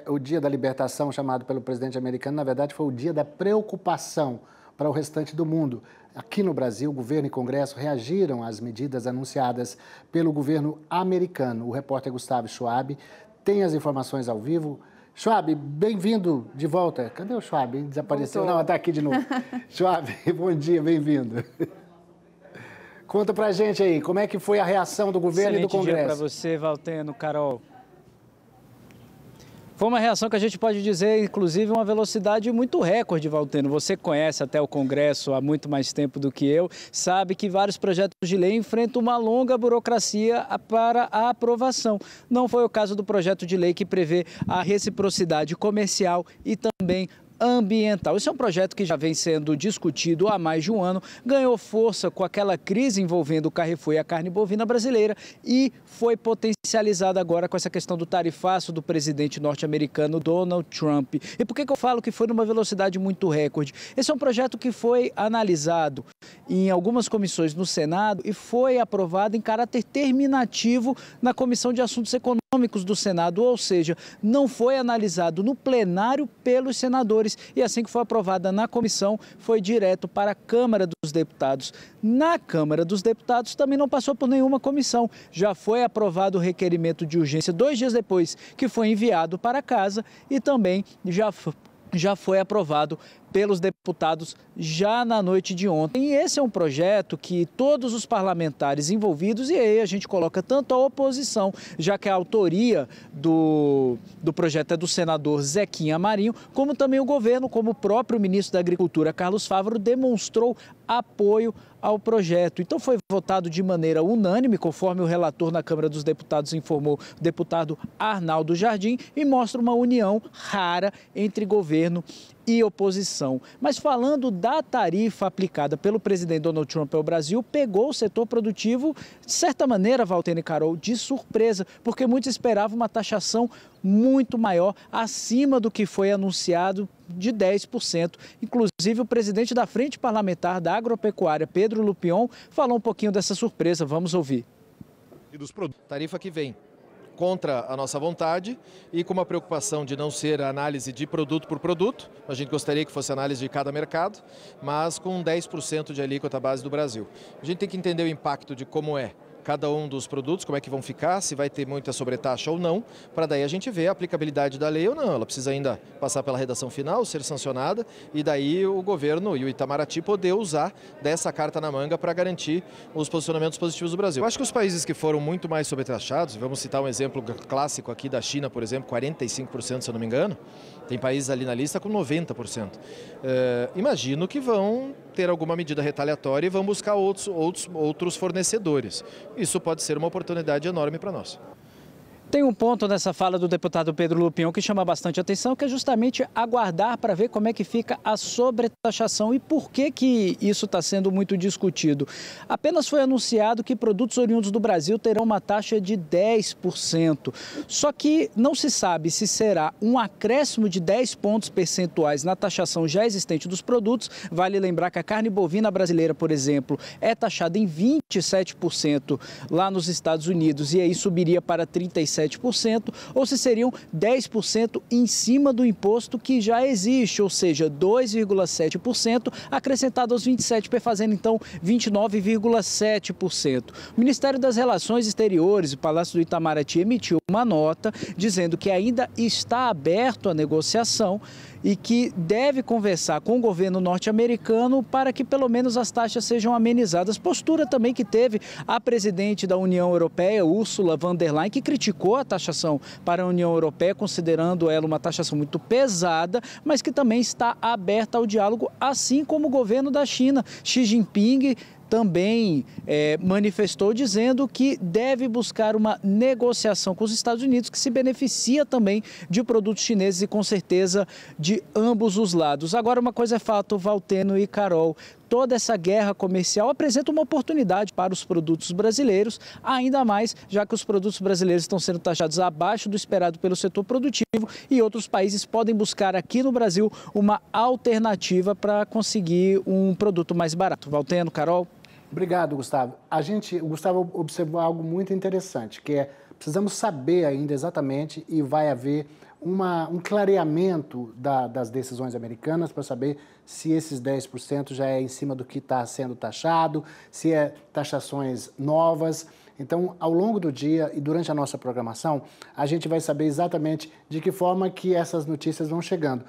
o dia da libertação chamado pelo presidente americano, na verdade, foi o dia da preocupação para o restante do mundo. Aqui no Brasil, o governo e Congresso reagiram às medidas anunciadas pelo governo americano. O repórter Gustavo Schwab tem as informações ao vivo. Schwab, bem-vindo de volta. Cadê o Schwab? Ele desapareceu. Voltou. Não, está aqui de novo. Schwab, bom dia, bem-vindo. Conta pra gente aí, como é que foi a reação do governo e do Congresso? Excelente dia para você, Valteno, Carol. Foi uma reação que a gente pode dizer, inclusive, uma velocidade muito recorde, Valteno. Você conhece até o Congresso há muito mais tempo do que eu, sabe que vários projetos de lei enfrentam uma longa burocracia para a aprovação. Não foi o caso do projeto de lei que prevê a reciprocidade comercial e também ambiental. Esse é um projeto que já vem sendo discutido há mais de um ano, ganhou força com aquela crise envolvendo o Carrefour e a carne bovina brasileira e foi potencializado agora com essa questão do tarifaço do presidente norte-americano Donald Trump. E por que eu falo que foi numa velocidade muito recorde? Esse é um projeto que foi analisado em algumas comissões no Senado e foi aprovado em caráter terminativo na Comissão de Assuntos Econômicos do Senado, ou seja, não foi analisado no plenário pelos senadores e assim que foi aprovada na comissão, foi direto para a Câmara dos Deputados. Na Câmara dos Deputados também não passou por nenhuma comissão, já foi aprovado o requerimento de urgência 2 dias depois que foi enviado para casa e também já foi aprovado pelos deputados já na noite de ontem. E esse é um projeto que todos os parlamentares envolvidos, e aí a gente coloca tanto a oposição, já que a autoria do projeto é do senador Zequinha Marinho, como também o governo, como o próprio ministro da Agricultura, Carlos Fávaro, demonstrou apoio ao projeto. Então foi votado de maneira unânime, conforme o relator na Câmara dos Deputados informou, o deputado Arnaldo Jardim, e mostra uma união rara entre governo e oposição. Mas falando da tarifa aplicada pelo presidente Donald Trump ao Brasil, pegou o setor produtivo, de certa maneira, Valteno e Carol, de surpresa, porque muitos esperavam uma taxação muito maior, acima do que foi anunciado de 10%. Inclusive, o presidente da Frente Parlamentar da Agropecuária, Pedro Lupion, falou um pouquinho dessa surpresa. Vamos ouvir. Tarifa que vem contra a nossa vontade e com uma preocupação de não ser análise de produto por produto. A gente gostaria que fosse análise de cada mercado, mas com 10% de alíquota base do Brasil. A gente tem que entender o impacto de como é cada um dos produtos, como é que vão ficar, se vai ter muita sobretaxa ou não, para daí a gente ver a aplicabilidade da lei ou não. Ela precisa ainda passar pela redação final, ser sancionada, e daí o governo e o Itamaraty poder usar dessa carta na manga para garantir os posicionamentos positivos do Brasil. Eu acho que os países que foram muito mais sobretaxados, vamos citar um exemplo clássico aqui da China, por exemplo, 45%, se eu não me engano, tem países ali na lista com 90%. Imagino que vão ter alguma medida retaliatória e vão buscar outros fornecedores. Isso pode ser uma oportunidade enorme para nós. Tem um ponto nessa fala do deputado Pedro Lupion que chama bastante atenção, que é justamente aguardar para ver como é que fica a sobretaxação e por que isso está sendo muito discutido. Apenas foi anunciado que produtos oriundos do Brasil terão uma taxa de 10%. Só que não se sabe se será um acréscimo de 10 pontos percentuais na taxação já existente dos produtos. Vale lembrar que a carne bovina brasileira, por exemplo, é taxada em 27% lá nos Estados Unidos e aí subiria para 37%, ou se seriam 10% em cima do imposto que já existe, ou seja, 2,7% acrescentado aos 27%, fazendo então 29,7%. O Ministério das Relações Exteriores, o Palácio do Itamaraty, emitiu uma nota dizendo que ainda está aberto a negociação e que deve conversar com o governo norte-americano para que pelo menos as taxas sejam amenizadas. Postura também que teve a presidente da União Europeia, Ursula von der Leyen, que criticou a taxação para a União Europeia, considerando ela uma taxação muito pesada, mas que também está aberta ao diálogo, assim como o governo da China. Xi Jinping também manifestou dizendo que deve buscar uma negociação com os Estados Unidos que se beneficia também de produtos chineses e com certeza de ambos os lados. Agora uma coisa é fato, Valteno e Carol, toda essa guerra comercial apresenta uma oportunidade para os produtos brasileiros, ainda mais já que os produtos brasileiros estão sendo taxados abaixo do esperado pelo setor produtivo e outros países podem buscar aqui no Brasil uma alternativa para conseguir um produto mais barato. Valteno, Carol? Obrigado, Gustavo. O Gustavo observou algo muito interessante, que é precisamos saber ainda exatamente e vai haver um clareamento das decisões americanas para saber se esses 10% já é em cima do que está sendo taxado, se é taxações novas. Então, ao longo do dia e durante a nossa programação, a gente vai saber exatamente de que forma que essas notícias vão chegando.